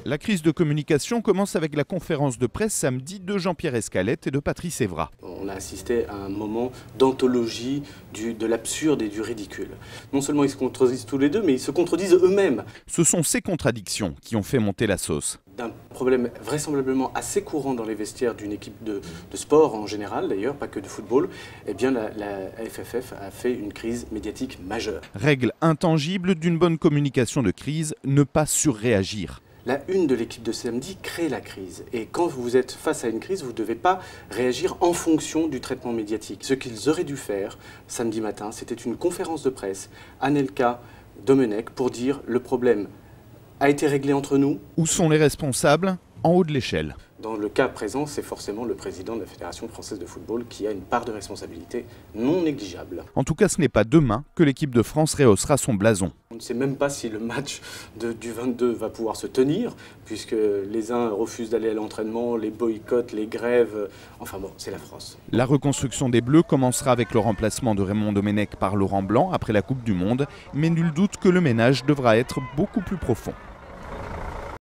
La crise de communication commence avec la conférence de presse samedi de Jean-Pierre Escalette et de Patrice Evra. On a assisté à un moment d'anthologie de l'absurde et du ridicule. Non seulement ils se contredisent tous les deux, mais ils se contredisent eux-mêmes. Ce sont ces contradictions qui ont fait monter la sauce. D'un problème vraisemblablement assez courant dans les vestiaires d'une équipe de sport en général, d'ailleurs, pas que de football, eh bien la FFF a fait une crise médiatique majeure. Règle intangible d'une bonne communication de crise, ne pas surréagir. La une de l'équipe de samedi crée la crise. Et quand vous êtes face à une crise, vous ne devez pas réagir en fonction du traitement médiatique. Ce qu'ils auraient dû faire samedi matin, c'était une conférence de presse, Anelka, Domenech, pour dire le problème a été réglé entre nous. Où sont les responsables ? En haut de l'échelle. Dans le cas présent, c'est forcément le président de la Fédération française de football qui a une part de responsabilité non négligeable. En tout cas, ce n'est pas demain que l'équipe de France rehaussera son blason. On ne sait même pas si le match du 22 va pouvoir se tenir, puisque les uns refusent d'aller à l'entraînement, les boycotts, les grèves, enfin bon, c'est la France. La reconstruction des Bleus commencera avec le remplacement de Raymond Domenech par Laurent Blanc après la Coupe du Monde, mais nul doute que le ménage devra être beaucoup plus profond.